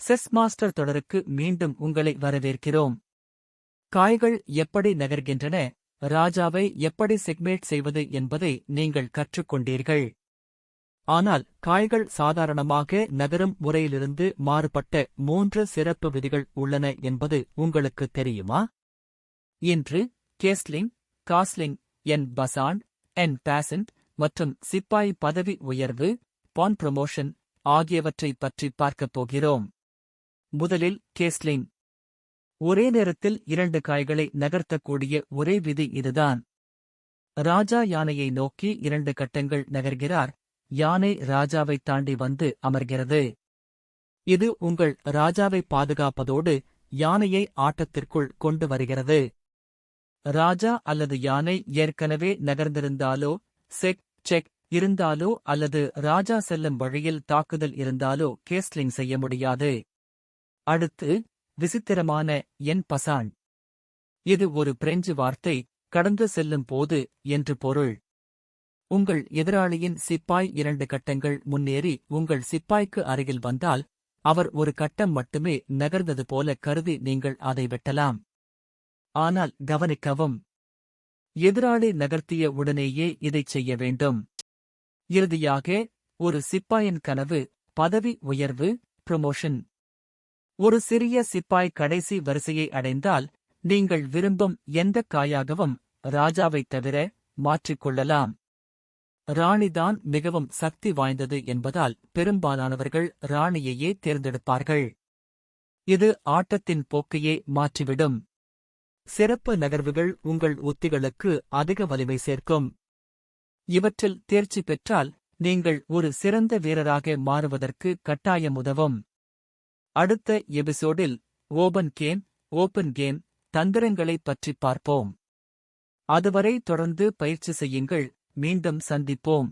Chess master தொடருக்கு மீண்டும் உங்களை வரவேற்கிறோம். காய்கள் எப்படி நகர்கின்றன, ராஜாவை எப்படி செக்மேட் செய்வது என்பதை நீங்கள் கற்றுக்கொண்டீர்கள். ஆனால் காய்கள் சாதாரணமாக நகரும் முறையிலிருந்து மாறுபட்ட 3 சிறப்பு விதிகள் உள்ளன என்பது உங்களுக்கு தெரியுமா? இன்று கேஸ்லிங், காஸ்லிங், என் பசாண்ட், என் பாசண்ட் மற்றும் சிப்பாய் பதவி உயர்வு, பான் ப்ரமோஷன் ஆகியவற்றைப் பற்றி பார்க்கப் போகிறோம். முதலில் கேஸ்லிங். ஒரே நேரத்தில் 2 காய்களை நகர்த்தக்கூடிய ஒரே விதி இதுதான். ராஜா யானையை நோக்கி 2 கட்டங்கள் நகர்கிறார், யானை ராஜாவை தாண்டி வந்து அமர்கிறது. இது உங்கள் ராஜாவை பாதுகாப்பதோடு யானையை ஆட்டத்திற்குள் கொண்டு வருகிறது. ராஜா அல்லது யானை ஏற்கனவே நகர்ந்திருந்தாலோ, செக் இருந்தாலோ அல்லது ராஜா செல்லும் வழியில் தாக்குதல் இருந்தாலோ கேஸ்லிங் செய்ய முடியாது. அடுத்து, விசித்திரமான என் பசாண்ட். இது ஒரு பிரெஞ்சு வார்த்தை, கடந்து செல்லும் போது என்று பொருள். உங்கள் எதிராளியின் சிப்பாய் 2 கட்டங்கள் முன்னேறி உங்கள் சிப்பாய்க்கு அருகில் வந்தால், அவர் ஒரு கட்டம் மட்டுமே நகர்ந்தது போல கருதி நீங்கள் அதை வெட்டலாம். ஆனால் கவனிக்கவும், எதிராளி நகர்த்திய உடனேயே இதைச் செய்ய வேண்டும். இறுதியாக, ஒரு சிப்பாயின் கனவு, பதவி உயர்வு, ப்ரமோஷன். ஒரு சிறிய சிப்பாய் கடைசி வரிசையை அடைந்தால், நீங்கள் விரும்பும் எந்தக் காயாகவும் ராஜாவைத் தவிர மாற்றிக்கொள்ளலாம். ராணிதான் மிகவும் சக்தி வாய்ந்தது என்பதால் பெரும்பாலானவர்கள் ராணியையே தேர்ந்தெடுப்பார்கள். இது ஆட்டத்தின் போக்கையே மாற்றிவிடும். சிறப்பு நகர்வுகள் உங்கள் உத்திகளுக்கு அதிக வலிமை சேர்க்கும். இவற்றில் தேர்ச்சி பெற்றால் நீங்கள் ஒரு சிறந்த வீரராக மாறுவதற்கு கட்டாயம் உதவும். அடுத்த எபிசோடில் ஓபன் கேம் தந்திரங்களைப் பற்றிப் பார்ப்போம். அதுவரை தொடர்ந்து பயிற்சி செய்யுங்கள். மீண்டும் சந்திப்போம்.